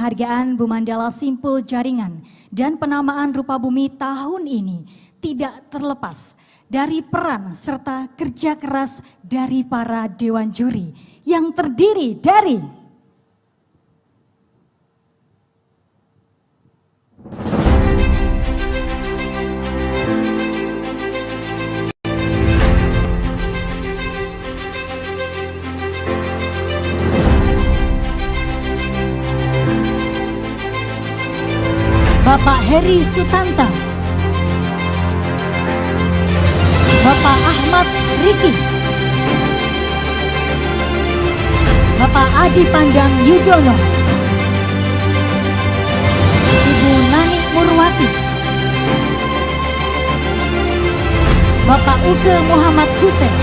penghargaan Bumandala Simpul Jaringan dan penamaan rupa bumi tahun ini tidak terlepas dari peran serta kerja keras dari para dewan juri yang terdiri dari Bapak Heri Sutanta, Bapak Ahmad Riki, Bapak Adi Pandang Yudono, Ibu Nani Murwati, Bapak Uke Muhammad Hussein,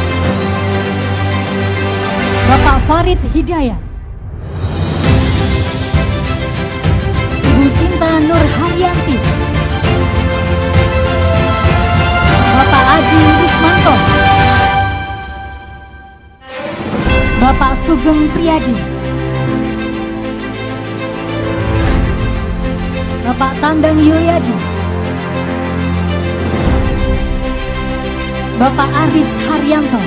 Bapak Farid Hidayat, Ibu Sinta Nur Haryanti, Bapak Adi Rusmanto, Bapak Sugeng Priyadi, Bapak Tandang Yuliadi, Bapak Aris Haryanto.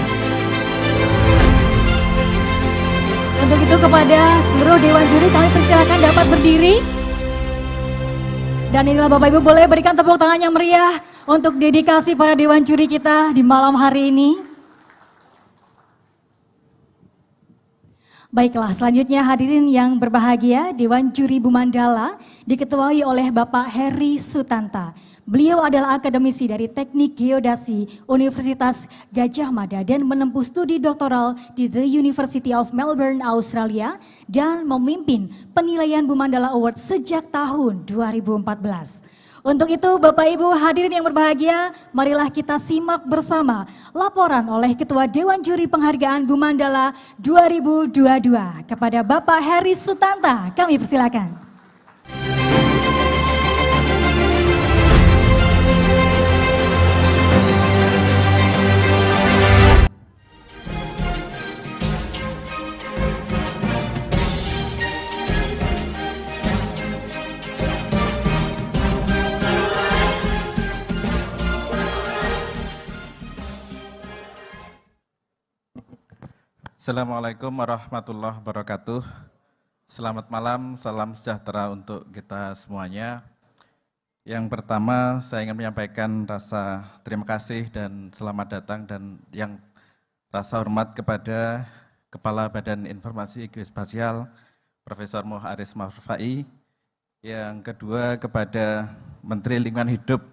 Untuk itu kepada seluruh dewan juri kami persilakan dapat berdiri. Dan inilah Bapak Ibu boleh berikan tepuk tangan yang meriah untuk dedikasi para dewan juri kita di malam hari ini. Baiklah, selanjutnya hadirin yang berbahagia, Dewan Juri Bumandala diketuai oleh Bapak Heri Sutanta. Beliau adalah akademisi dari Teknik Geodasi Universitas Gadjah Mada dan menempuh studi doktoral di The University of Melbourne, Australia dan memimpin penilaian Bumandala Award sejak tahun 2014. Untuk itu Bapak Ibu hadirin yang berbahagia, marilah kita simak bersama laporan oleh Ketua Dewan Juri Penghargaan Bumandala 2022 kepada Bapak Heri Sutanta. Kami persilakan. Assalamualaikum warahmatullahi wabarakatuh. Selamat malam, salam sejahtera untuk kita semuanya. Yang pertama saya ingin menyampaikan rasa terima kasih dan selamat datang dan yang rasa hormat kepada Kepala Badan Informasi Geospasial Profesor Moh Aris Marfai. Yang kedua kepada Menteri Lingkungan Hidup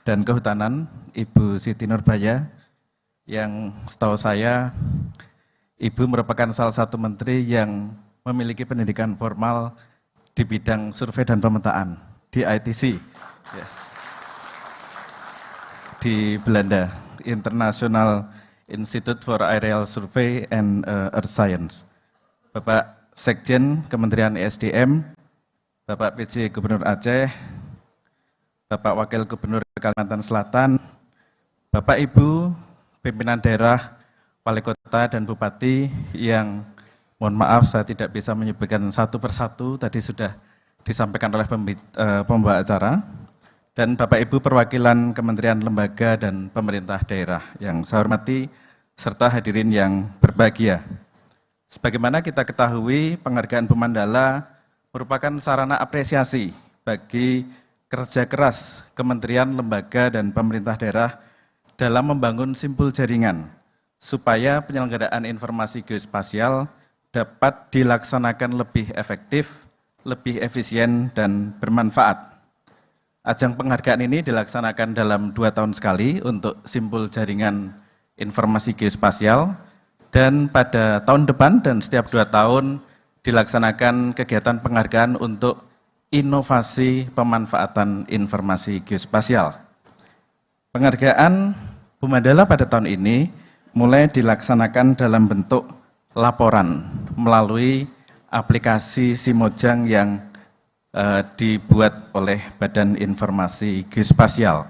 dan Kehutanan Ibu Siti Nurbaya, yang setahu saya Ibu merupakan salah satu menteri yang memiliki pendidikan formal di bidang survei dan pemetaan di ITC ya, di Belanda, International Institute for Aerial Survey and Earth Science. Bapak Sekjen Kementerian ESDM, Bapak PJ Gubernur Aceh, Bapak Wakil Gubernur Kalimantan Selatan, Bapak Ibu pimpinan daerah, Wali Kota dan Bupati yang mohon maaf saya tidak bisa menyebutkan satu persatu, tadi sudah disampaikan oleh pembawa acara, dan Bapak Ibu perwakilan kementerian, lembaga, dan pemerintah daerah yang saya hormati, serta hadirin yang berbahagia. Sebagaimana kita ketahui, penghargaan Bumandala merupakan sarana apresiasi bagi kerja keras kementerian, lembaga, dan pemerintah daerah dalam membangun simpul jaringan supaya penyelenggaraan informasi geospasial dapat dilaksanakan lebih efektif, lebih efisien, dan bermanfaat. Ajang penghargaan ini dilaksanakan dalam 2 tahun sekali untuk simpul jaringan informasi geospasial, dan pada tahun depan dan setiap 2 tahun dilaksanakan kegiatan penghargaan untuk inovasi pemanfaatan informasi geospasial. Penghargaan Bumandala pada tahun ini mulai dilaksanakan dalam bentuk laporan melalui aplikasi Simojang yang dibuat oleh Badan Informasi Geospasial.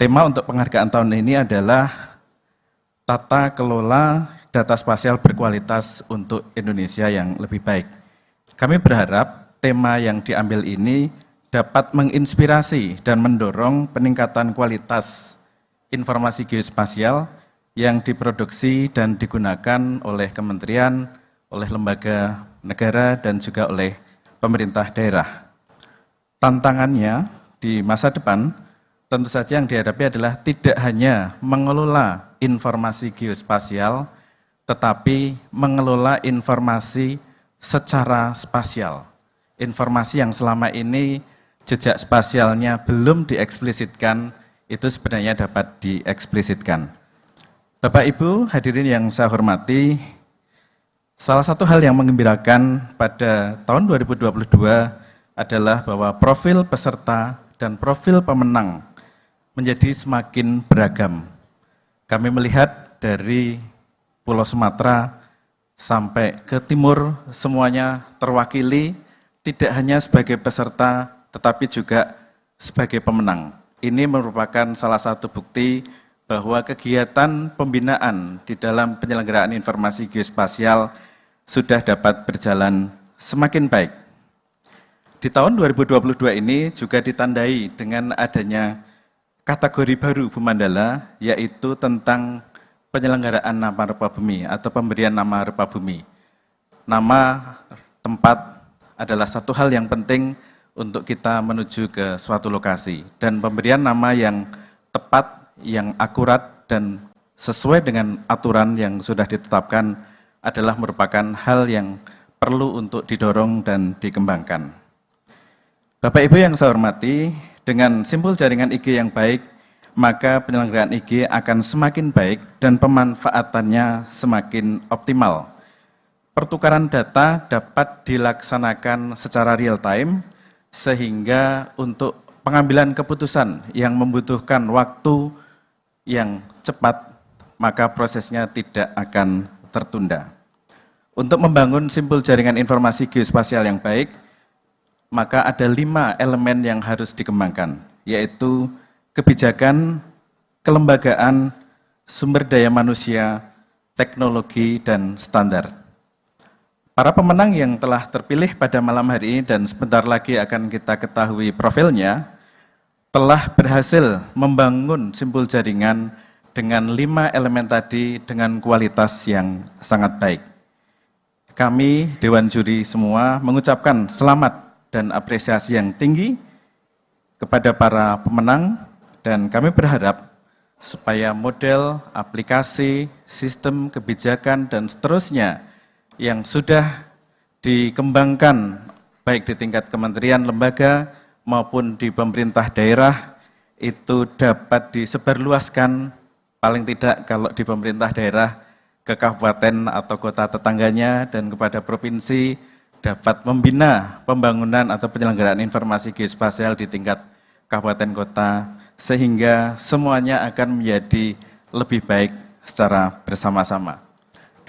Tema untuk penghargaan tahun ini adalah tata kelola data spasial berkualitas untuk Indonesia yang lebih baik. Kami berharap tema yang diambil ini dapat menginspirasi dan mendorong peningkatan kualitas informasi geospasial yang diproduksi dan digunakan oleh kementerian, oleh lembaga negara, dan juga oleh pemerintah daerah. Tantangannya di masa depan tentu saja yang dihadapi adalah tidak hanya mengelola informasi geospasial, tetapi mengelola informasi secara spasial. Informasi yang selama ini jejak spasialnya belum dieksplisitkan, itu sebenarnya dapat dieksplisitkan. Bapak Ibu hadirin yang saya hormati, salah satu hal yang menggembirakan pada tahun 2022 adalah bahwa profil peserta dan profil pemenang menjadi semakin beragam. Kami melihat dari Pulau Sumatera sampai ke timur semuanya terwakili, tidak hanya sebagai peserta tetapi juga sebagai pemenang. Ini merupakan salah satu bukti bahwa kegiatan pembinaan di dalam penyelenggaraan informasi geospasial sudah dapat berjalan semakin baik. Di tahun 2022 ini juga ditandai dengan adanya kategori baru Bu Mandala, yaitu tentang penyelenggaraan nama rupa bumi atau pemberian nama rupa bumi. Nama tempat adalah satu hal yang penting untuk kita menuju ke suatu lokasi, dan pemberian nama yang tepat, yang akurat dan sesuai dengan aturan yang sudah ditetapkan adalah merupakan hal yang perlu untuk didorong dan dikembangkan. Bapak Ibu yang saya hormati, dengan simpul jaringan IG yang baik, maka penyelenggaraan IG akan semakin baik dan pemanfaatannya semakin optimal. Pertukaran data dapat dilaksanakan secara real time, sehingga untuk pengambilan keputusan yang membutuhkan waktu yang cepat, maka prosesnya tidak akan tertunda. Untuk membangun simpul jaringan informasi geospasial yang baik, maka ada 5 elemen yang harus dikembangkan, yaitu kebijakan, kelembagaan, sumber daya manusia, teknologi, dan standar. Para pemenang yang telah terpilih pada malam hari ini dan sebentar lagi akan kita ketahui profilnya, telah berhasil membangun simpul jaringan dengan 5 elemen tadi dengan kualitas yang sangat baik. Kami, Dewan Juri semua, mengucapkan selamat dan apresiasi yang tinggi kepada para pemenang, dan kami berharap supaya model, aplikasi, sistem, kebijakan, dan seterusnya yang sudah dikembangkan baik di tingkat kementerian, lembaga, maupun di pemerintah daerah itu dapat disebarluaskan, paling tidak kalau di pemerintah daerah ke kabupaten atau kota tetangganya, dan kepada provinsi dapat membina pembangunan atau penyelenggaraan informasi geospasial di tingkat kabupaten kota, sehingga semuanya akan menjadi lebih baik secara bersama-sama.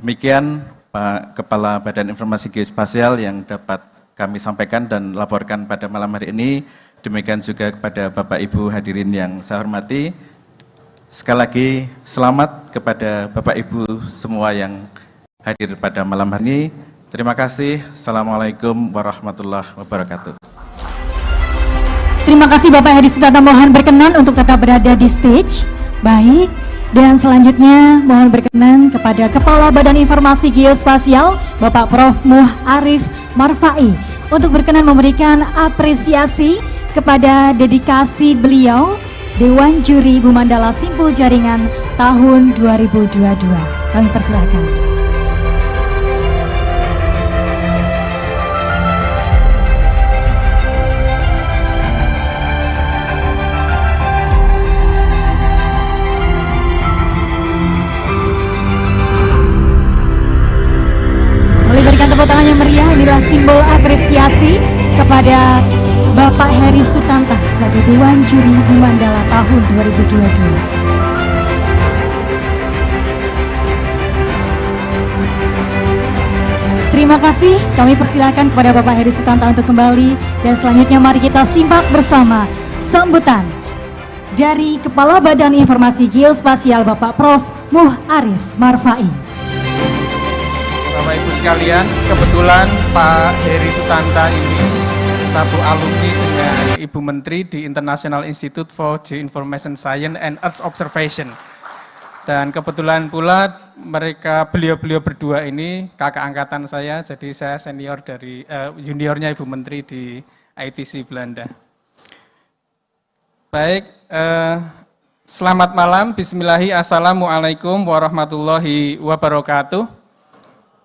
Demikian Pak Kepala Badan Informasi Geospasial yang dapat kami sampaikan dan laporkan pada malam hari ini. Demikian juga kepada Bapak Ibu hadirin yang saya hormati. Sekali lagi selamat kepada Bapak Ibu semua yang hadir pada malam hari ini. Terima kasih. Assalamualaikum warahmatullahi wabarakatuh. Terima kasih Bapak Heri Sutanto, mohon berkenan untuk tetap berada di stage. Baik. Dan selanjutnya mohon berkenan kepada Kepala Badan Informasi Geospasial Bapak Prof. Muh Arif Marfai untuk berkenan memberikan apresiasi kepada dedikasi beliau Dewan Juri Bu Mandala Simpul Jaringan tahun 2022. Kami persilakan. Tepuk tangan yang meriah, inilah simbol apresiasi kepada Bapak Heri Sutanto sebagai Dewan Juri Bu Mandala tahun 2022. Terima kasih, kami persilakan kepada Bapak Heri Sutanto untuk kembali, dan selanjutnya mari kita simak bersama sambutan dari Kepala Badan Informasi Geospasial Bapak Prof. Muh Arif Marfai. Bapak Ibu sekalian, kebetulan Pak Heri Sutanto ini satu alumni dengan Ibu Menteri di International Institute for Geoinformation Science and Earth Observation. Dan kebetulan pula beliau berdua ini kakak angkatan saya, jadi saya senior dari juniornya Ibu Menteri di ITC Belanda. Baik, selamat malam, bismillahi, assalamualaikum warahmatullahi wabarakatuh.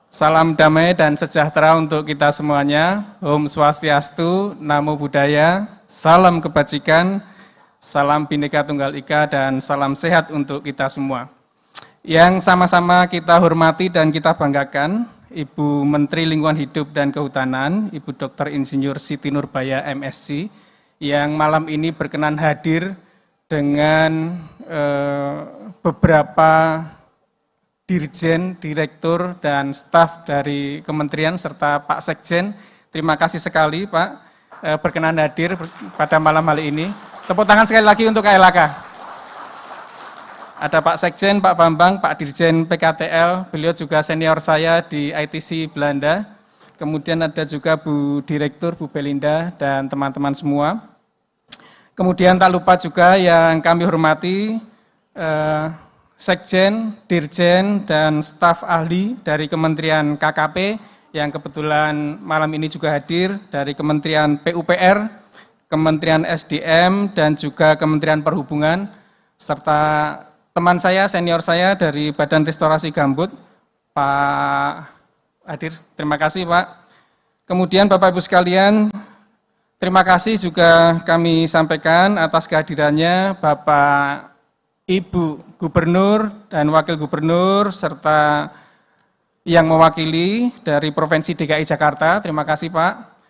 Salam damai dan sejahtera untuk kita semuanya. Om Swastiastu, Namo Buddhaya, salam kebajikan, salam Bhinneka Tunggal Ika, dan salam sehat untuk kita semua. Yang sama-sama kita hormati dan kita banggakan, Ibu Menteri Lingkungan Hidup dan Kehutanan, Ibu Dr. Insinyur Siti Nurbaya MSc, yang malam ini berkenan hadir dengan beberapa Dirjen, Direktur, dan staf dari Kementerian serta Pak Sekjen. Terima kasih sekali Pak berkenan hadir pada malam hari ini. Tepuk tangan sekali lagi untuk KLHK. Ada Pak Sekjen, Pak Bambang, Pak Dirjen PKTL, beliau juga senior saya di ITC Belanda. Kemudian ada juga Bu Direktur, Bu Belinda, dan teman-teman semua. Kemudian tak lupa juga yang kami hormati, Sekjen, Dirjen, dan staf ahli dari Kementerian KKP yang kebetulan malam ini juga hadir dari Kementerian PUPR, Kementerian SDM, dan juga Kementerian Perhubungan, serta teman saya, senior saya dari Badan Restorasi Gambut, Pak hadir. Terima kasih Pak. Kemudian Bapak Ibu sekalian, terima kasih juga kami sampaikan atas kehadirannya Bapak Ibu Gubernur dan Wakil Gubernur serta yang mewakili dari Provinsi DKI Jakarta, terima kasih Pak.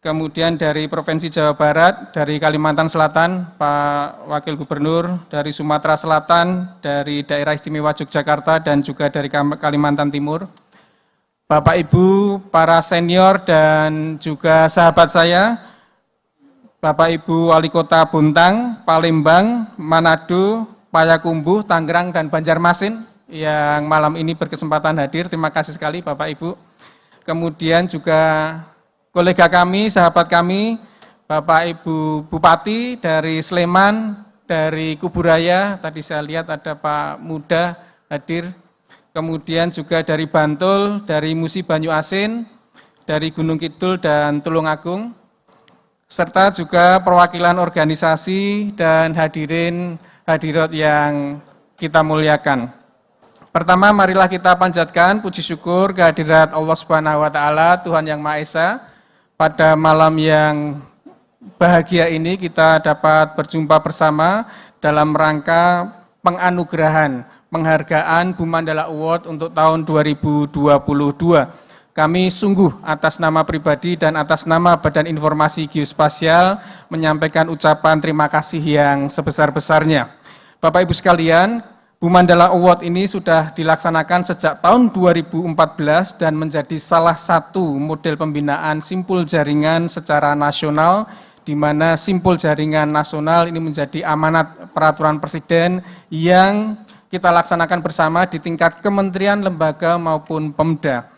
Kemudian dari Provinsi Jawa Barat, dari Kalimantan Selatan, Pak Wakil Gubernur, dari Sumatera Selatan, dari Daerah Istimewa Yogyakarta, dan juga dari Kalimantan Timur. Bapak Ibu, para senior dan juga sahabat saya, Bapak Ibu Wali Kota Buntang, Palembang, Manado, Payakumbuh, Tangerang, dan Banjarmasin yang malam ini berkesempatan hadir. Terima kasih sekali Bapak Ibu. Kemudian juga kolega kami, sahabat kami, Bapak Ibu Bupati dari Sleman, dari Kuburaya, tadi saya lihat ada Pak Muda hadir. Kemudian juga dari Bantul, dari Musi Banyu Asin, dari Gunung Kidul dan Tulungagung, serta juga perwakilan organisasi dan hadirat yang kita muliakan. Pertama, marilah kita panjatkan puji syukur kehadirat Allah Subhanahu wa Ta'ala, Tuhan Yang Maha Esa. Pada malam yang bahagia ini kita dapat berjumpa bersama dalam rangka penganugerahan penghargaan Bumandala Award untuk tahun 2022. Kami sungguh atas nama pribadi dan atas nama Badan Informasi Geospasial menyampaikan ucapan terima kasih yang sebesar-besarnya. Bapak Ibu sekalian, Bumandala Award ini sudah dilaksanakan sejak tahun 2014 dan menjadi salah satu model pembinaan simpul jaringan secara nasional, di mana simpul jaringan nasional ini menjadi amanat peraturan Presiden yang kita laksanakan bersama di tingkat kementerian, lembaga maupun Pemda.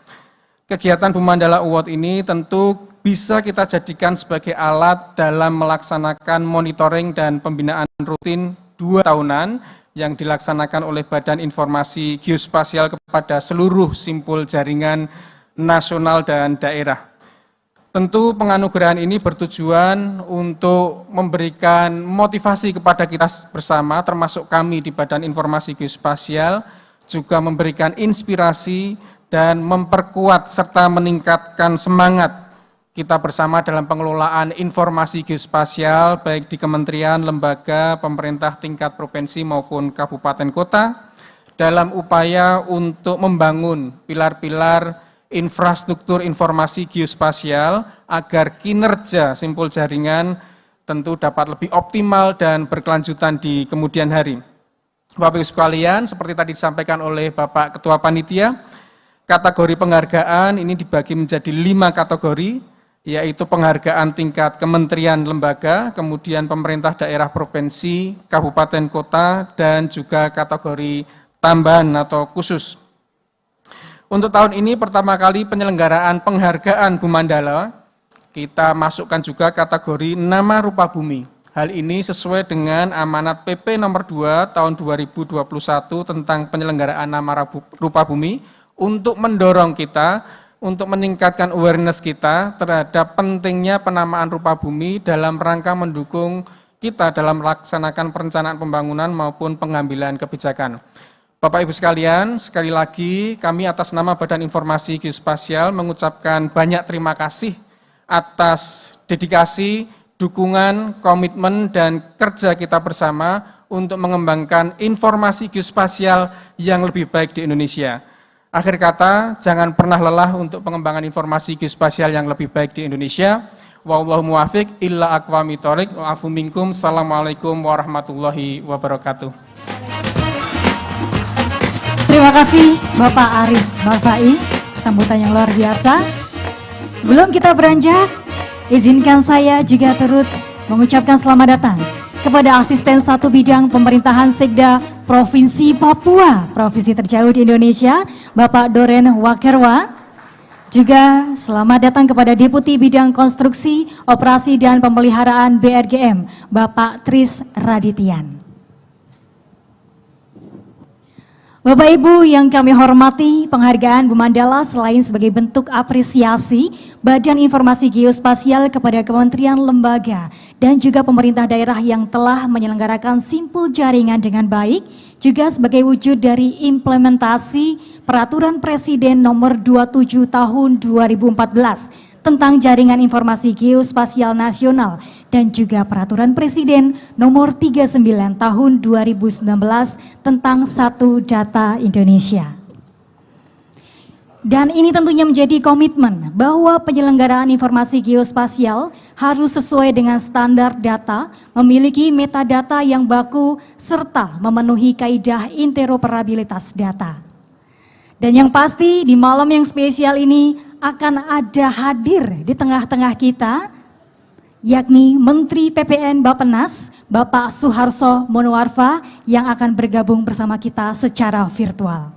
Kegiatan Bumandala Award ini tentu bisa kita jadikan sebagai alat dalam melaksanakan monitoring dan pembinaan rutin 2 tahunan yang dilaksanakan oleh Badan Informasi Geospasial kepada seluruh simpul jaringan nasional dan daerah. Tentu penganugerahan ini bertujuan untuk memberikan motivasi kepada kita bersama, termasuk kami di Badan Informasi Geospasial, juga memberikan inspirasi dan memperkuat serta meningkatkan semangat kita bersama dalam pengelolaan informasi geospasial baik di kementerian, lembaga, pemerintah tingkat provinsi maupun kabupaten kota dalam upaya untuk membangun pilar-pilar infrastruktur informasi geospasial agar kinerja simpul jaringan tentu dapat lebih optimal dan berkelanjutan di kemudian hari. Bapak Ibu sekalian, seperti tadi disampaikan oleh Bapak Ketua Panitia, kategori penghargaan ini dibagi menjadi 5 kategori, yaitu penghargaan tingkat kementerian lembaga, kemudian pemerintah daerah provinsi, kabupaten kota, dan juga kategori tambahan atau khusus. Untuk tahun ini pertama kali penyelenggaraan penghargaan Bumandala kita masukkan juga kategori nama rupa bumi. Hal ini sesuai dengan amanat PP nomor 2 tahun 2021 tentang penyelenggaraan nama rupa bumi untuk mendorong kita, untuk meningkatkan awareness kita terhadap pentingnya penamaan rupa bumi dalam rangka mendukung kita dalam melaksanakan perencanaan pembangunan maupun pengambilan kebijakan. Bapak Ibu sekalian, sekali lagi kami atas nama Badan Informasi Geospasial mengucapkan banyak terima kasih atas dedikasi, dukungan, komitmen, dan kerja kita bersama untuk mengembangkan informasi geospasial yang lebih baik di Indonesia. Akhir kata, jangan pernah lelah untuk pengembangan informasi geospasial yang lebih baik di Indonesia. Wallahu muwafiq illa aqwamit thoriq wa afu minkum. Assalamualaikum warahmatullahi wabarakatuh. Terima kasih Bapak Aris Marfai, sambutan yang luar biasa. Sebelum kita beranjak, izinkan saya juga turut mengucapkan selamat datang kepada Asisten 1 Bidang Pemerintahan Sekda Provinsi Papua, provinsi terjauh di Indonesia, Bapak Doren Wakerwa. Juga selamat datang kepada Deputi Bidang Konstruksi, Operasi dan Pemeliharaan BRGM, Bapak Tris Radityan. Bapak Ibu yang kami hormati, penghargaan Bumandala selain sebagai bentuk apresiasi Badan Informasi Geospasial kepada kementerian, lembaga, dan juga pemerintah daerah yang telah menyelenggarakan simpul jaringan dengan baik, juga sebagai wujud dari implementasi Peraturan Presiden Nomor 27 Tahun 2014 tentang Jaringan Informasi Geospasial Nasional dan juga Peraturan Presiden Nomor 39 Tahun 2019 tentang Satu Data Indonesia. Dan ini tentunya menjadi komitmen bahwa penyelenggaraan informasi geospasial harus sesuai dengan standar data, memiliki metadata yang baku, serta memenuhi kaidah interoperabilitas data. Dan yang pasti di malam yang spesial ini akan ada hadir di tengah-tengah kita, yakni Menteri PPN Bappenas, Bapak Suharso Monoarfa, yang akan bergabung bersama kita secara virtual.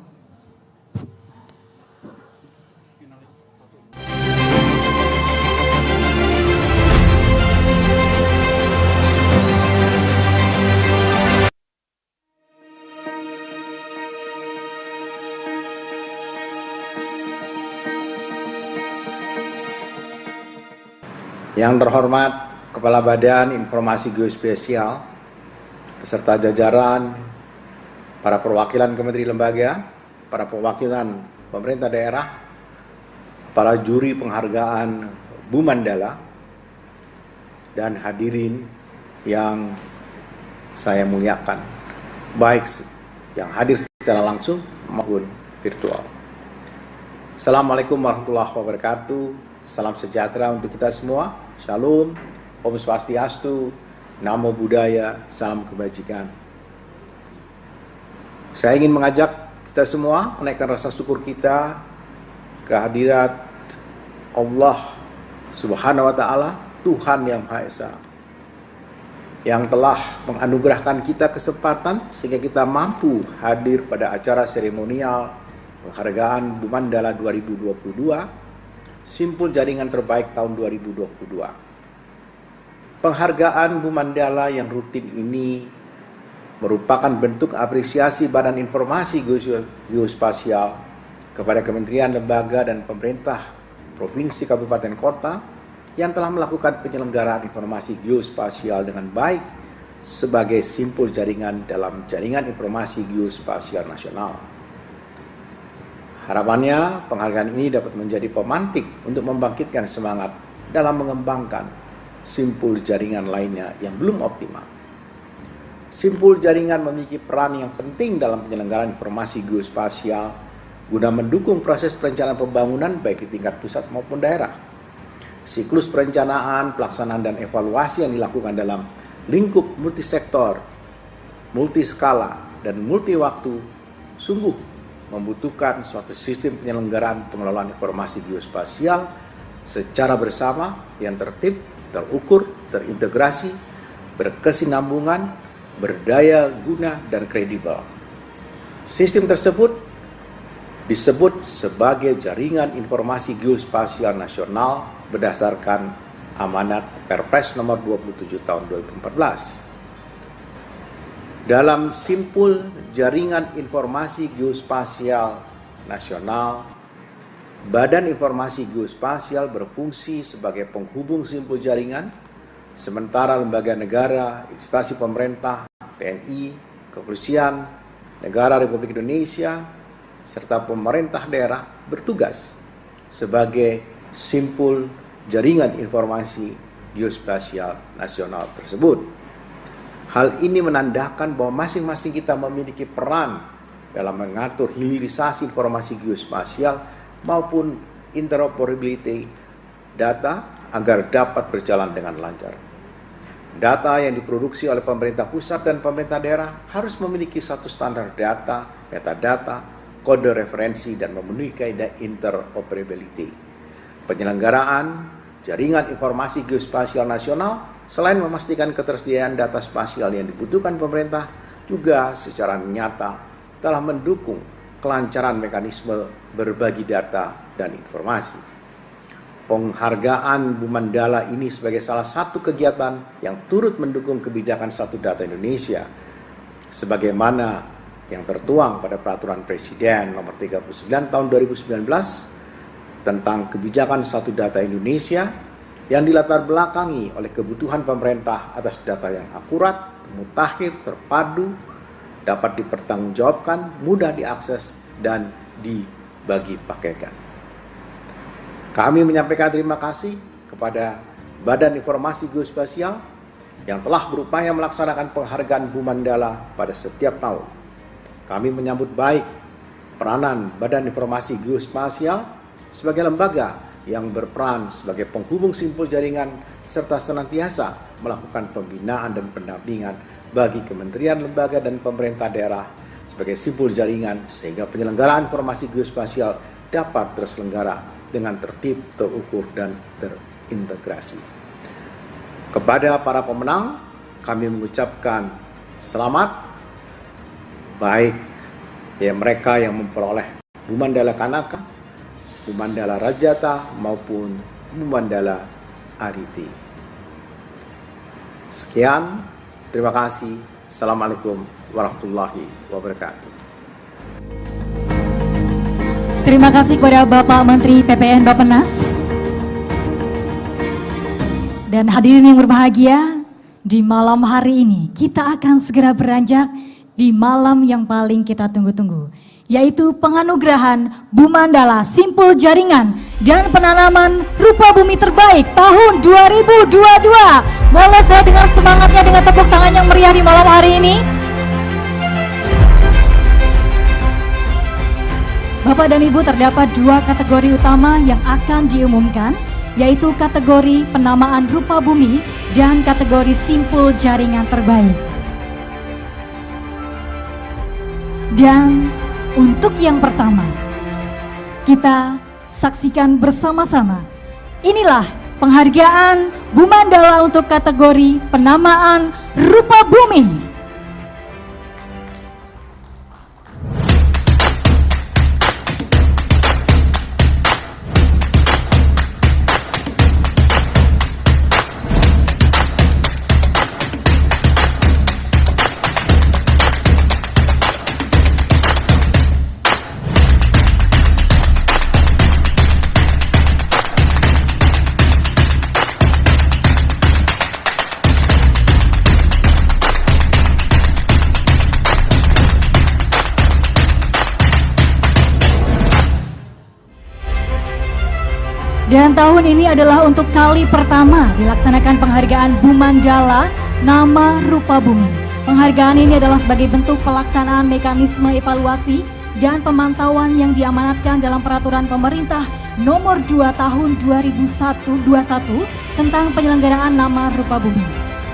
Yang terhormat Kepala Badan Informasi Geospasial, beserta jajaran, para perwakilan kementerian lembaga, para perwakilan pemerintah daerah, para juri penghargaan Bumandala, dan hadirin yang saya muliakan, baik yang hadir secara langsung maupun virtual. Assalamualaikum warahmatullahi wabarakatuh, salam sejahtera untuk kita semua. Shalom, Om Swastiastu, Namo Buddhaya, salam kebajikan. Saya ingin mengajak kita semua menaikkan rasa syukur kita kehadirat Allah Subhanahu wa Ta'ala, Tuhan yang Maha Esa, yang telah menganugerahkan kita kesempatan sehingga kita mampu hadir pada acara seremonial penghargaan Bumandala 2022. Simpul jaringan terbaik tahun 2022. Penghargaan Bumandala yang rutin ini merupakan bentuk apresiasi Badan Informasi Geospasial kepada kementerian, lembaga, dan pemerintah provinsi, kabupaten, kota yang telah melakukan penyelenggaraan informasi geospasial dengan baik sebagai simpul jaringan dalam Jaringan Informasi Geospasial Nasional. Harapannya penghargaan ini dapat menjadi pemantik untuk membangkitkan semangat dalam mengembangkan simpul jaringan lainnya yang belum optimal. Simpul jaringan memiliki peran yang penting dalam penyelenggaraan informasi geospasial guna mendukung proses perencanaan pembangunan baik di tingkat pusat maupun daerah. Siklus perencanaan, pelaksanaan, dan evaluasi yang dilakukan dalam lingkup multisektor, multiskala, dan multiwaktu sungguh membutuhkan suatu sistem penyelenggaraan pengelolaan informasi geospasial secara bersama yang tertib, terukur, terintegrasi, berkesinambungan, berdaya guna, dan kredibel. Sistem tersebut disebut sebagai Jaringan Informasi Geospasial Nasional berdasarkan amanat Perpres nomor 27 tahun 2014. Dalam simpul jaringan informasi geospasial nasional, Badan Informasi Geospasial berfungsi sebagai penghubung simpul jaringan, sementara lembaga negara, instansi pemerintah, TNI, Kepolisian, Negara Republik Indonesia, serta pemerintah daerah bertugas sebagai simpul jaringan informasi geospasial nasional tersebut. Hal ini menandakan bahwa masing-masing kita memiliki peran dalam mengatur hilirisasi informasi geospasial maupun interoperability data agar dapat berjalan dengan lancar. Data yang diproduksi oleh pemerintah pusat dan pemerintah daerah harus memiliki satu standar data, metadata, kode referensi, dan memenuhi kaidah interoperability. Penyelenggaraan jaringan informasi geospasial nasional selain memastikan ketersediaan data spasial yang dibutuhkan pemerintah, juga secara nyata telah mendukung kelancaran mekanisme berbagi data dan informasi. Penghargaan Bu Mandala ini sebagai salah satu kegiatan yang turut mendukung kebijakan Satu Data Indonesia, sebagaimana yang tertuang pada Peraturan Presiden Nomor 39 Tahun 2019 tentang kebijakan Satu Data Indonesia, yang dilatar belakangi oleh kebutuhan pemerintah atas data yang akurat, mutakhir, terpadu, dapat dipertanggungjawabkan, mudah diakses, dan dibagi pakaikan. Kami menyampaikan terima kasih kepada Badan Informasi Geospasial yang telah berupaya melaksanakan penghargaan Bu Mandala pada setiap tahun. Kami menyambut baik peranan Badan Informasi Geospasial sebagai lembaga yang berperan sebagai penghubung simpul jaringan serta senantiasa melakukan pembinaan dan pendampingan bagi kementerian, lembaga, dan pemerintah daerah sebagai simpul jaringan sehingga penyelenggaraan informasi geospasial dapat terselenggara dengan tertib, terukur, dan terintegrasi. Kepada para pemenang, kami mengucapkan selamat, baik ya mereka yang memperoleh Bu Mandala Kanaka, Bu Mandala Rajata, maupun Bu Mandala Ariti. Sekian, terima kasih. Assalamualaikum warahmatullahi wabarakatuh. Terima kasih kepada Bapak Menteri PPN Bappenas. Dan hadirin yang berbahagia, di malam hari ini kita akan segera beranjak di malam yang paling kita tunggu-tunggu, yaitu penganugerahan Bu Mandala Simpul Jaringan dan Penanaman Rupa Bumi Terbaik tahun 2022. Boleh saya dengan semangatnya, dengan tepuk tangan yang meriah di malam hari ini? Bapak dan Ibu, terdapat dua kategori utama yang akan diumumkan, yaitu kategori penamaan rupa bumi dan kategori simpul jaringan terbaik. Dan untuk yang pertama, kita saksikan bersama-sama. Inilah penghargaan Bu Mandala untuk kategori penamaan rupa bumi. Dan tahun ini adalah untuk kali pertama dilaksanakan penghargaan Bu Mandala Nama Rupa Bumi. Penghargaan ini adalah sebagai bentuk pelaksanaan mekanisme evaluasi dan pemantauan yang diamanatkan dalam Peraturan Pemerintah Nomor 2 Tahun 2021 tentang penyelenggaraan Nama Rupa Bumi.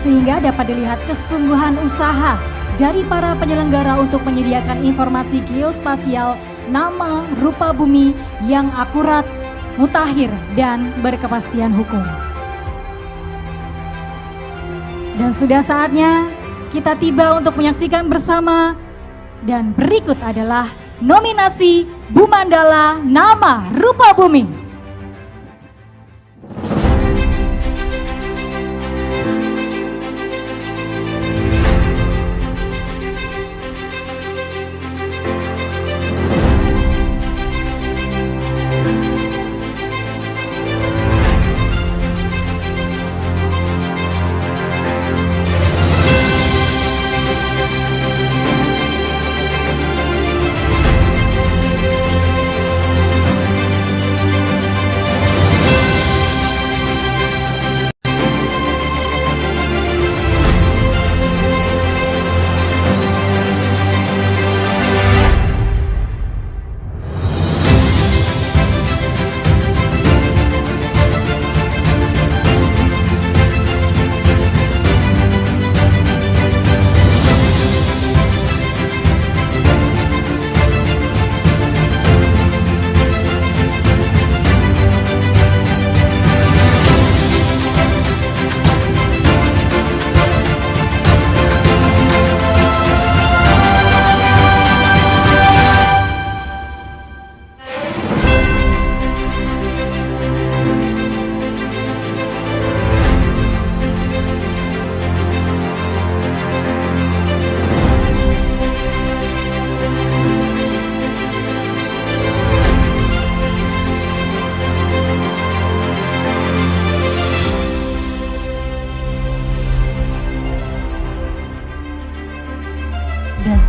Sehingga dapat dilihat kesungguhan usaha dari para penyelenggara untuk menyediakan informasi geospasial nama rupa bumi yang akurat, mutakhir, dan berkepastian hukum. Dan sudah saatnya kita tiba untuk menyaksikan bersama, dan berikut adalah nominasi Bu Mandala Nama Rupa Bumi.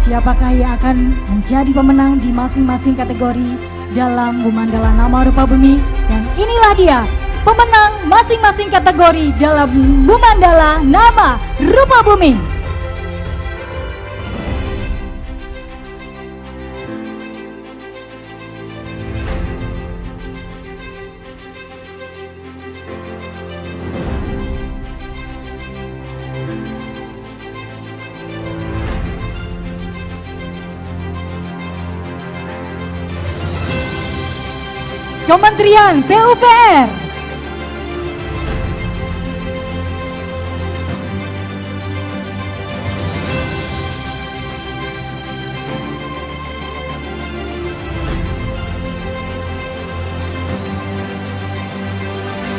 siapakah yang akan menjadi pemenang di masing-masing kategori dalam Bumandala Nama Rupa Bumi. Dan inilah dia pemenang masing-masing kategori dalam Bumandala Nama Rupa Bumi. Kementerian PUPR,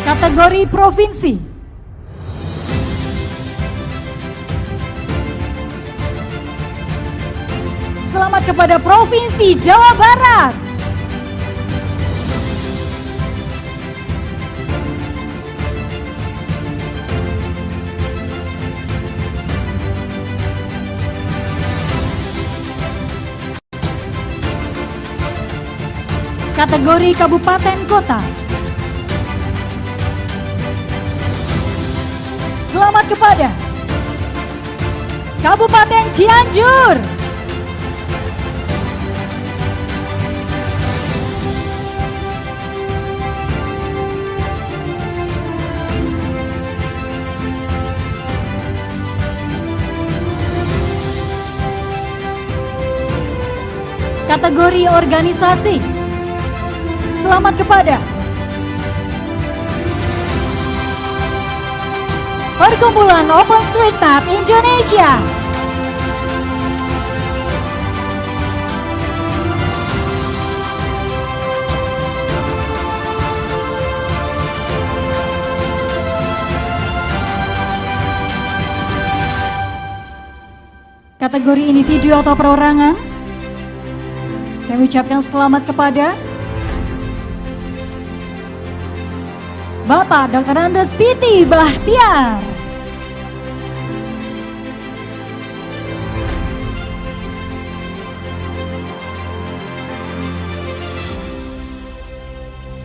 kategori provinsi, selamat kepada Provinsi Jawa Barat. Kategori Kabupaten Kota, selamat kepada Kabupaten Cianjur. Kategori organisasi, selamat kepada Perkumpulan OpenStreetMap Indonesia. Kategori individu atau perorangan, kami ucapkan selamat kepada Bapak Dr. Andes Titi Bahtiar.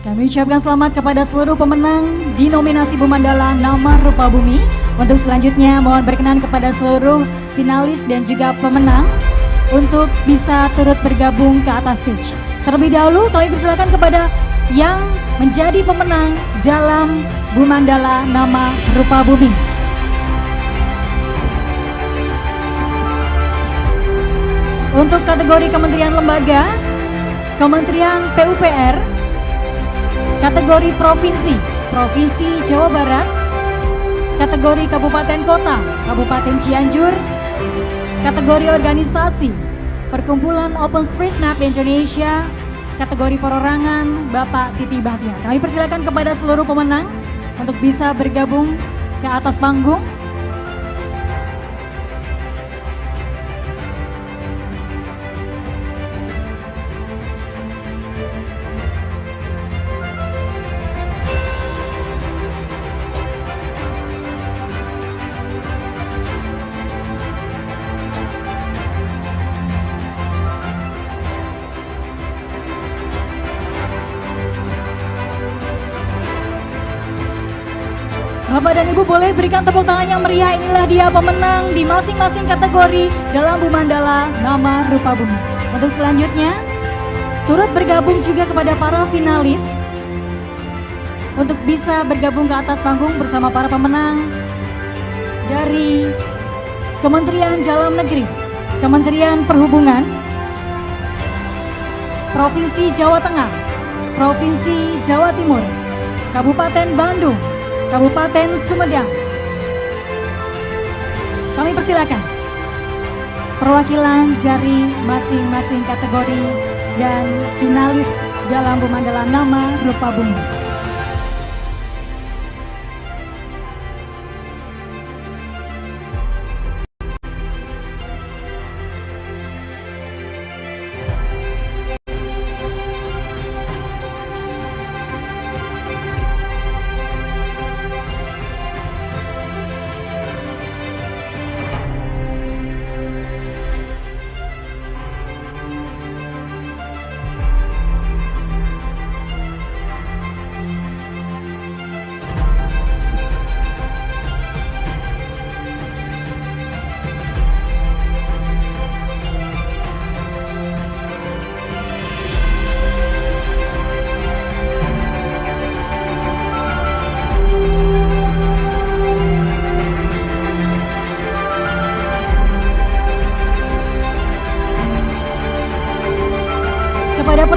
Kami ucapkan selamat kepada seluruh pemenang di nominasi Bumandala Nama Rupa Bumi. Untuk selanjutnya mohon berkenan kepada seluruh finalis dan juga pemenang untuk bisa turut bergabung ke atas stage. Terlebih dahulu kami persilakan kepada yang menjadi pemenang dalam Bumandala Nama Rupa Bumi. Untuk kategori Kementerian Lembaga, Kementerian PUPR, kategori Provinsi, Provinsi Jawa Barat, kategori Kabupaten Kota, Kabupaten Cianjur, kategori organisasi, Perkumpulan OpenStreetMap Indonesia, kategori perorangan Bapak Titi Bahtiar. Kami persilakan kepada seluruh pemenang untuk bisa bergabung ke atas panggung. Bapak dan Ibu boleh berikan tepuk tangan yang meriah. Inilah dia pemenang di masing-masing kategori dalam Bumandala Nama Rupa Bumi. Untuk selanjutnya, turut bergabung juga kepada para finalis untuk bisa bergabung ke atas panggung bersama para pemenang dari Kementerian Dalam Negeri, Kementerian Perhubungan, Provinsi Jawa Tengah, Provinsi Jawa Timur, Kabupaten Bandung, Kabupaten Sumedang. Kami persilakan perwakilan dari masing-masing kategori dan finalis dalam Bumandala Nama Rupa Bumi.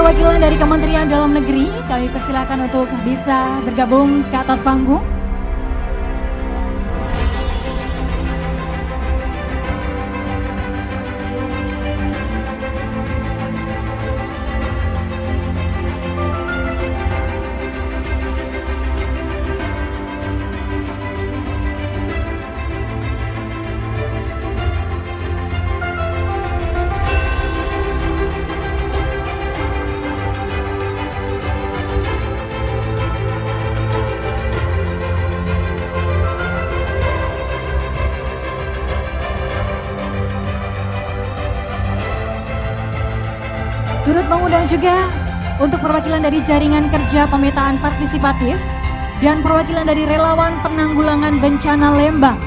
perwakilan dari Kementerian Dalam Negeri, kami persilakan untuk bisa bergabung ke atas panggung. Turut mengundang juga untuk perwakilan dari Jaringan Kerja Pemetaan Partisipatif dan perwakilan dari Relawan Penanggulangan Bencana Lembang.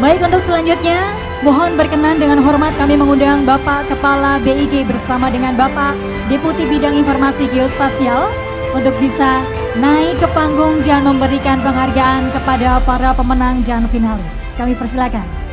Baik, untuk selanjutnya, mohon berkenan dengan hormat kami mengundang Bapak Kepala BIG bersama dengan Bapak Deputi Bidang Informasi Geospasial untuk bisa naik ke panggung dan memberikan penghargaan kepada para pemenang dan finalis. Kami persilakan.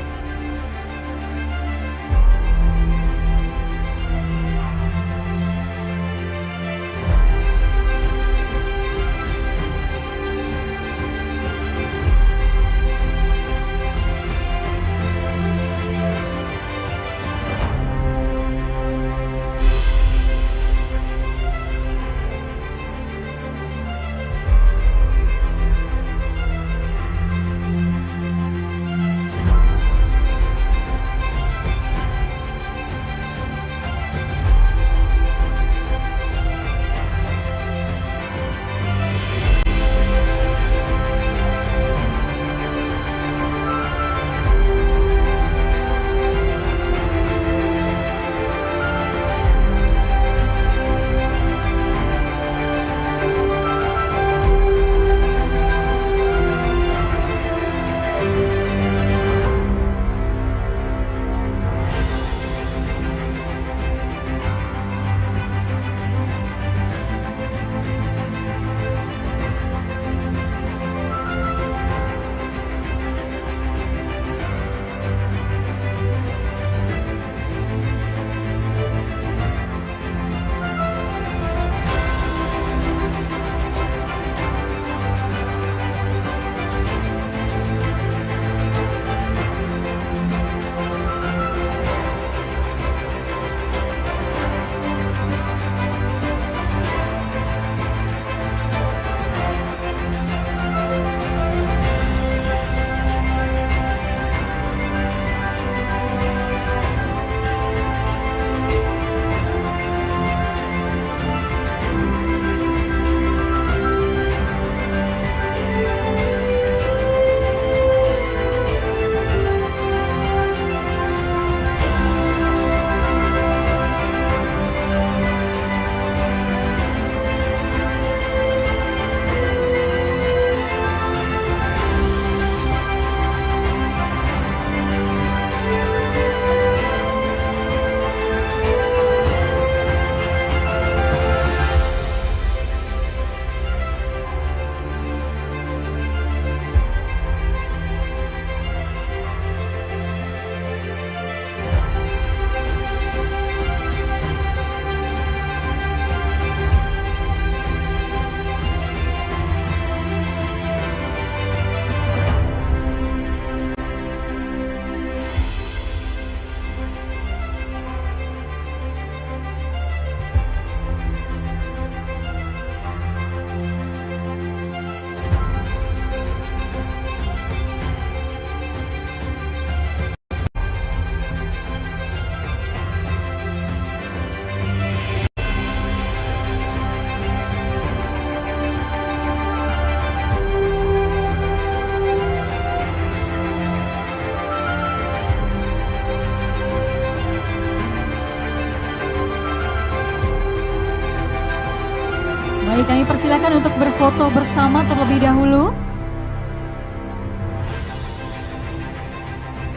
Baik, kami persilakan untuk berfoto bersama terlebih dahulu.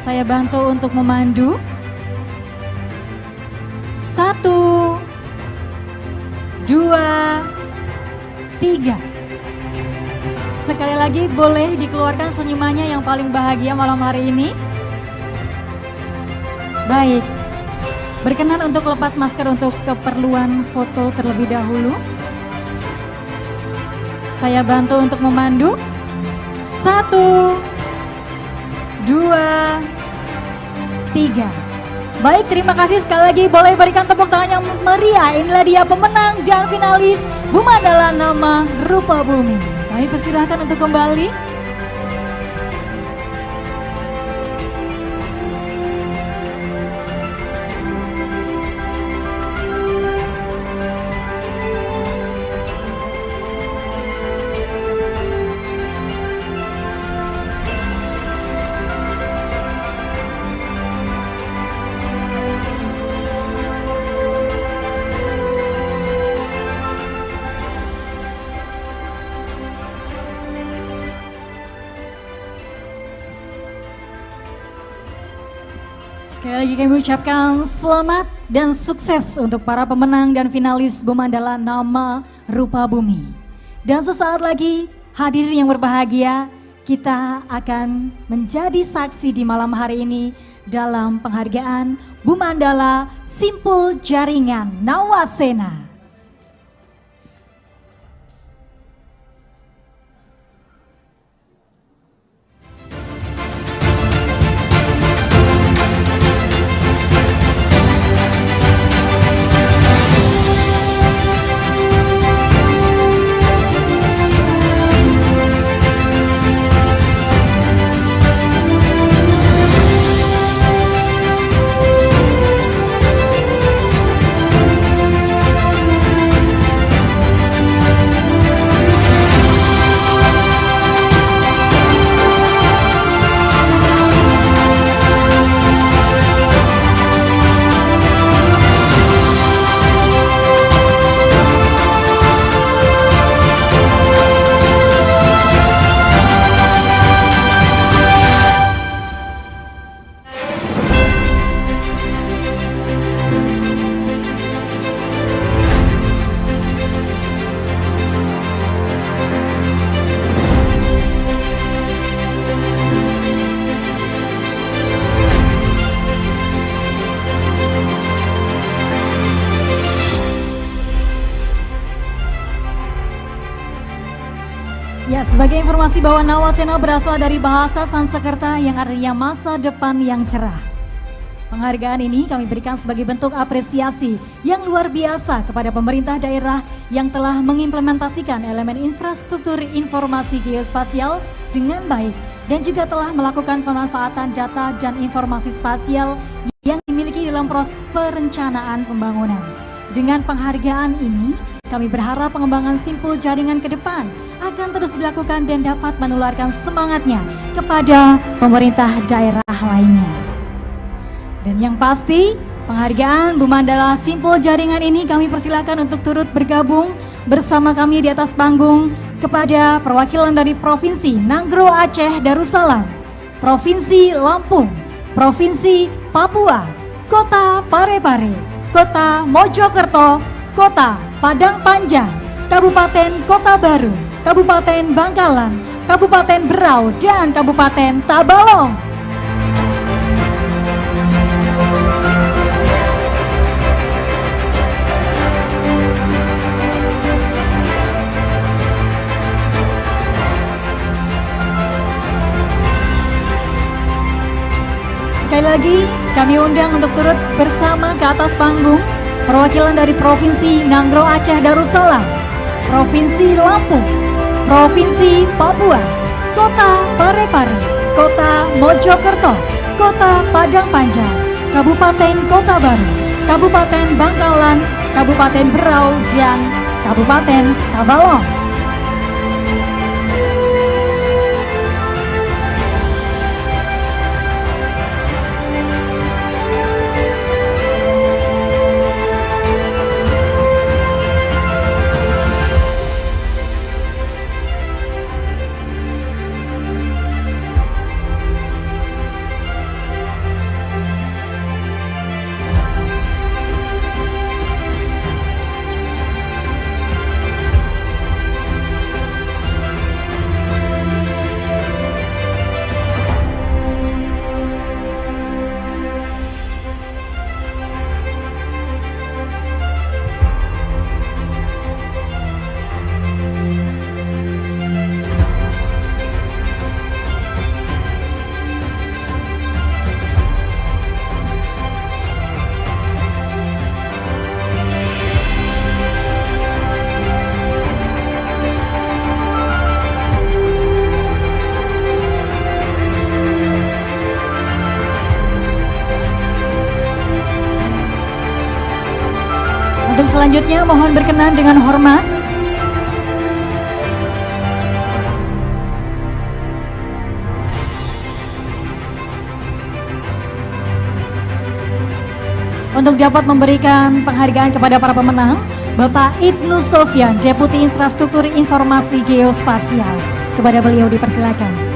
Saya bantu untuk memandu. 1, 2, 3. Sekali lagi boleh dikeluarkan senyumannya yang paling bahagia malam hari ini. Baik, berkenan untuk lepas masker untuk keperluan foto terlebih dahulu. Saya bantu untuk memandu. 1, 2, 3. Baik, terima kasih sekali lagi. Boleh berikan tepuk tangan yang meriah. Inilah dia pemenang dan finalis Bumandala Nama Rupa Bumi. Kami persilahkan untuk kembali. Sekali lagi kami ucapkan selamat dan sukses untuk para pemenang dan finalis Bumandala Nama Rupa Bumi. Dan sesaat lagi hadirin yang berbahagia, kita akan menjadi saksi di malam hari ini dalam penghargaan Bumandala Simpul Jaringan Nawasena. Ya, sebagai informasi bahwa Nawasena berasal dari bahasa Sanskerta yang artinya masa depan yang cerah. Penghargaan ini kami berikan sebagai bentuk apresiasi yang luar biasa kepada pemerintah daerah yang telah mengimplementasikan elemen infrastruktur informasi geospasial dengan baik dan juga telah melakukan pemanfaatan data dan informasi spasial yang dimiliki dalam proses perencanaan pembangunan. Dengan penghargaan ini, kami berharap pengembangan Simpul Jaringan ke depan akan terus dilakukan dan dapat menularkan semangatnya kepada pemerintah daerah lainnya. Dan yang pasti, penghargaan Bumandala Simpul Jaringan ini kami persilakan untuk turut bergabung bersama kami di atas panggung kepada perwakilan dari Provinsi Nanggro Aceh Darussalam, Provinsi Lampung, Provinsi Papua, Kota Parepare, Kota Mojokerto, Kota Padang Panjang, Kabupaten Kota Baru, Kabupaten Bangkalan, Kabupaten Berau, dan Kabupaten Tabalong. Sekali lagi kami undang untuk turut bersama ke atas panggung perwakilan dari Provinsi Nanggro Aceh Darussalam, Provinsi Lampung, Provinsi Papua, Kota Parepare, Kota Mojokerto, Kota Padang Panjang, Kabupaten Kota Baru, Kabupaten Bangkalan, Kabupaten Berau, dan Kabupaten Tabalong. selanjutnya mohon berkenan dengan hormat. Untuk dapat memberikan penghargaan kepada para pemenang, Bapak Ibnu Sofyan, Deputi Infrastruktur Informasi Geospasial. Kepada beliau dipersilakan.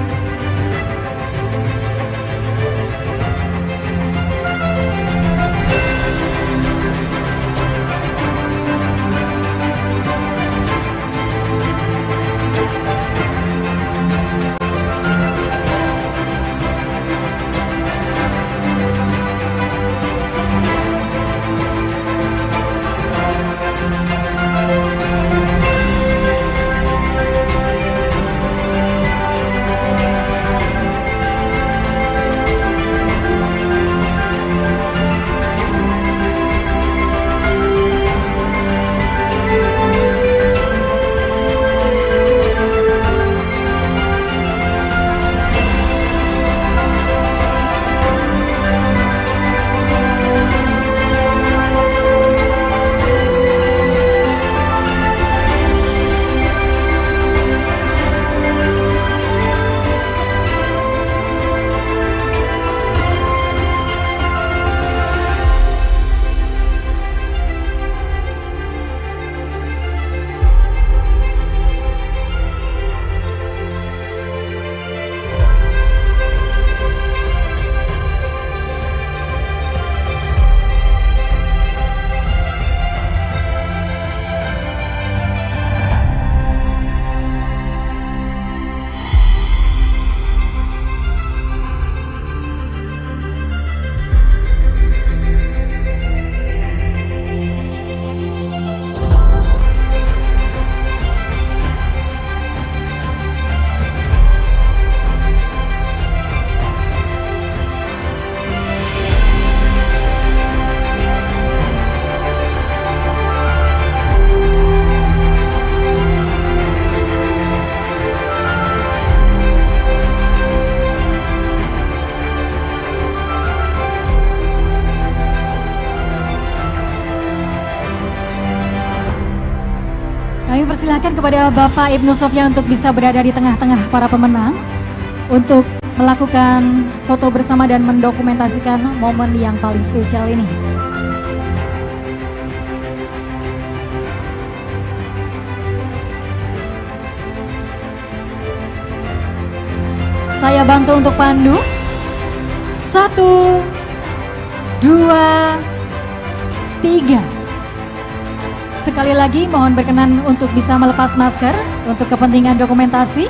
Kami persilahkan kepada Bapak Ibnu Sofyan untuk bisa berada di tengah-tengah para pemenang untuk melakukan foto bersama dan mendokumentasikan momen yang paling spesial ini. Saya bantu untuk pandu. 1, 2, 3. Sekali lagi mohon berkenan untuk bisa melepas masker untuk kepentingan dokumentasi.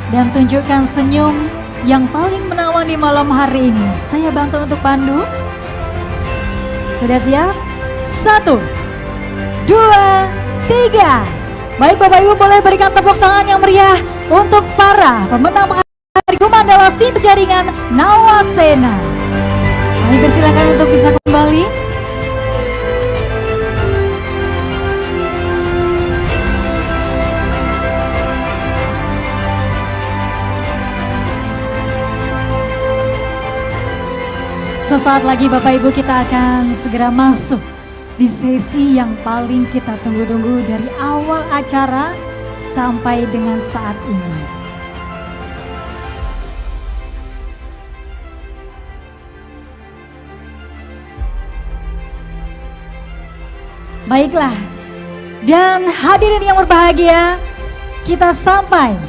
Dan tunjukkan senyum yang paling menawan di malam hari ini. Saya bantu untuk pandu. Sudah siap? 1, 2, 3. Baik Bapak Ibu, boleh berikan tepuk tangan yang meriah untuk para pemenang penghargaan Mandala SIM Jaringan Nawasena. Kami persilakan untuk bisa kembali. Sesaat lagi Bapak Ibu kita akan segera masuk di sesi yang paling kita tunggu-tunggu dari awal acara sampai dengan saat ini. Baiklah, dan hadirin yang berbahagia, kita sampai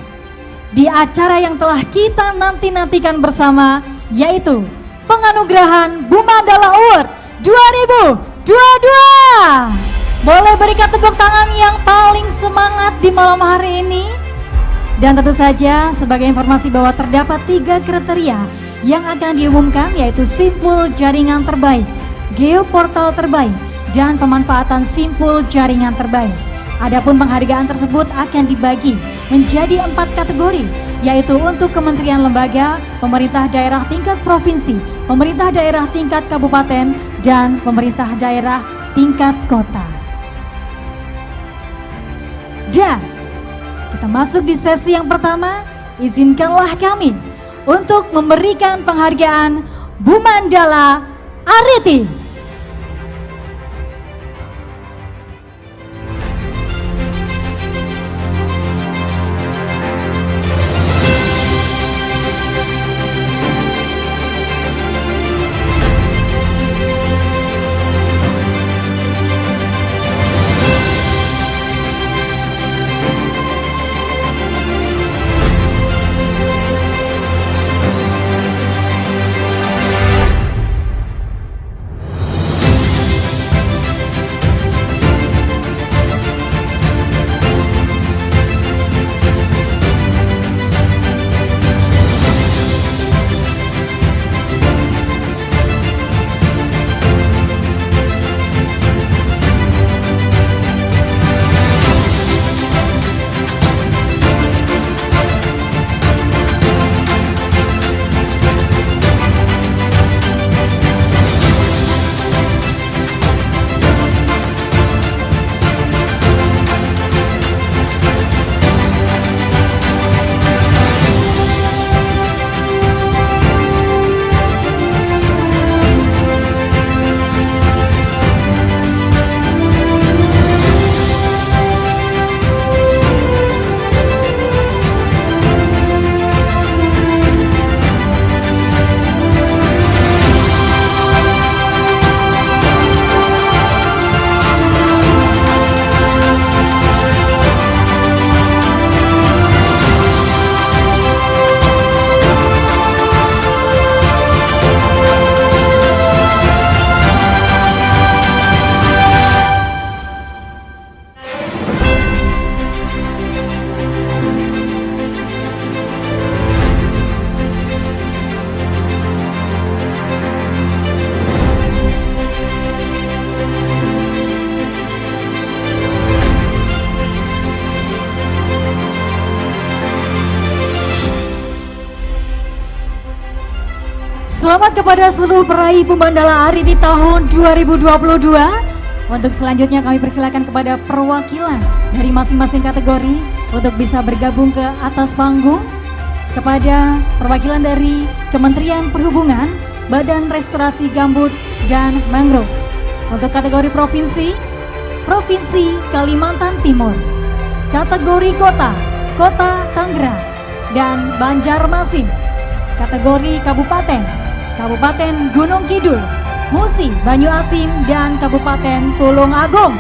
di acara yang telah kita nanti-nantikan bersama, yaitu penganugerahan Bumandala Award 2022. Boleh berikan tepuk tangan yang paling semangat di malam hari ini. Dan tentu saja sebagai informasi bahwa terdapat 3 kriteria yang akan diumumkan, yaitu simpul jaringan terbaik, geoportal terbaik, dan pemanfaatan simpul jaringan terbaik. Adapun penghargaan tersebut akan dibagi menjadi 4 kategori, yaitu untuk kementerian lembaga, pemerintah daerah tingkat provinsi, pemerintah daerah tingkat kabupaten, dan pemerintah daerah tingkat kota. Dan kita masuk di sesi yang pertama. Izinkanlah kami untuk memberikan penghargaan Bumandala Ariti. Selamat kepada seluruh peraih Pembandala ARI di tahun 2022. Untuk selanjutnya kami persilakan kepada perwakilan dari masing-masing kategori untuk bisa bergabung ke atas panggung. Kepada perwakilan dari Kementerian Perhubungan, Badan Restorasi Gambut dan Mangrove. Untuk kategori provinsi, Provinsi Kalimantan Timur. Kategori kota, Kota Tangerang dan Banjarmasin. Kategori kabupaten, Kabupaten Gunung Kidul, Musi, Banyuasin, dan Kabupaten Tulung Agung.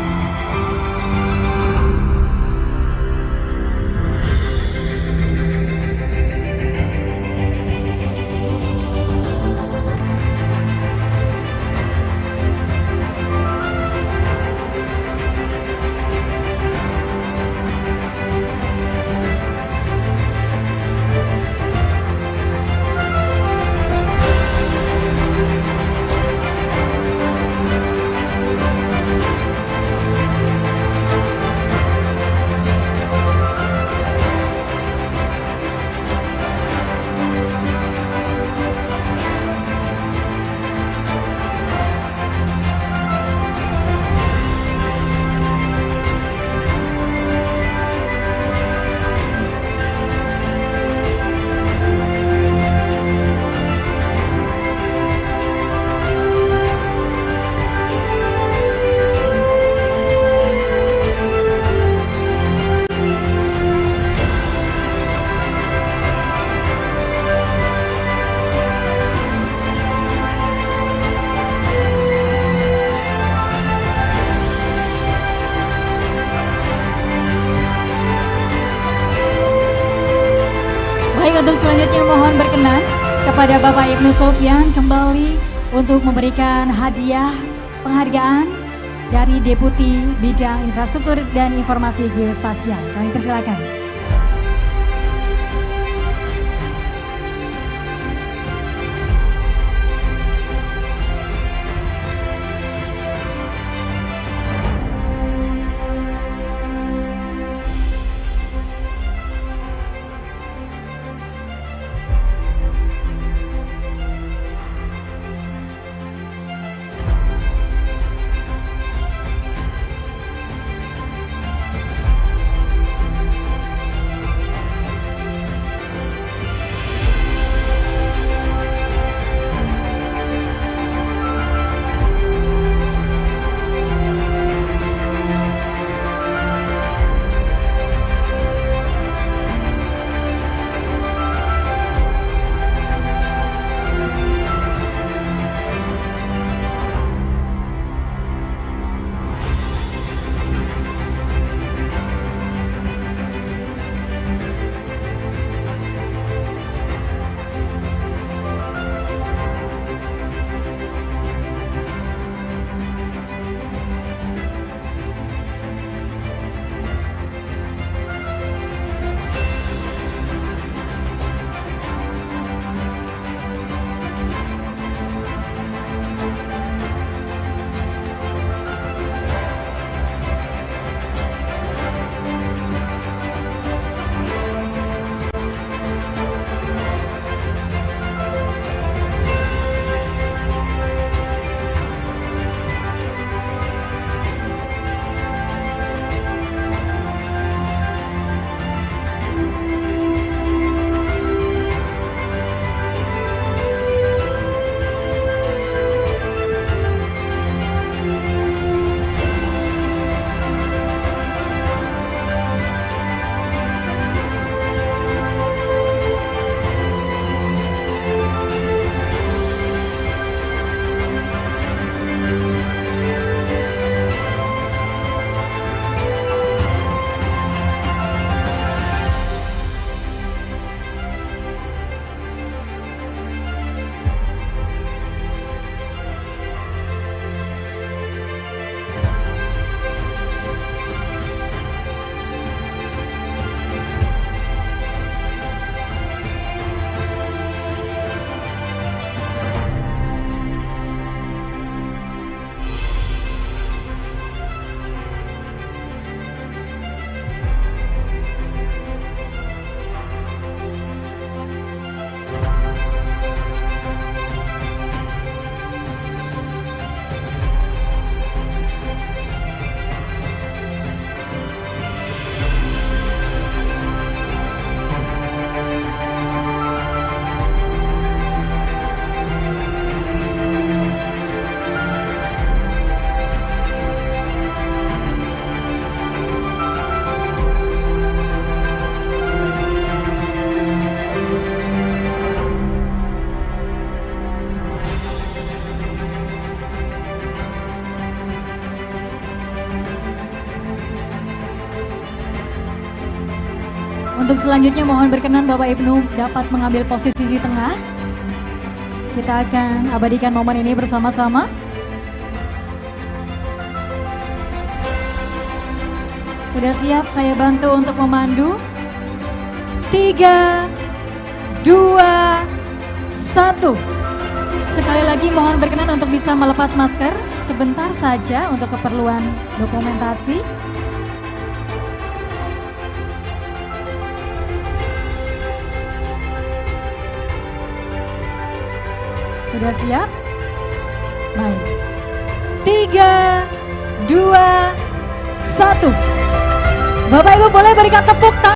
Baik, untuk selanjutnya mohon berkenan kepada Bapak Ibnu Sofyan kembali untuk memberikan hadiah penghargaan dari Deputi Bidang Infrastruktur dan Informasi Geospasial. Kami persilakan. Untuk selanjutnya mohon berkenan Bapak Ibnu dapat mengambil posisi di tengah. Kita akan abadikan momen ini bersama-sama. Sudah siap, saya bantu untuk memandu. 3, 2, 1. Sekali lagi mohon berkenan untuk bisa melepas masker sebentar saja untuk keperluan dokumentasi. Sudah siap? Baik. 3, 2, 1. Bapak Ibu boleh berikan tepuk tangan.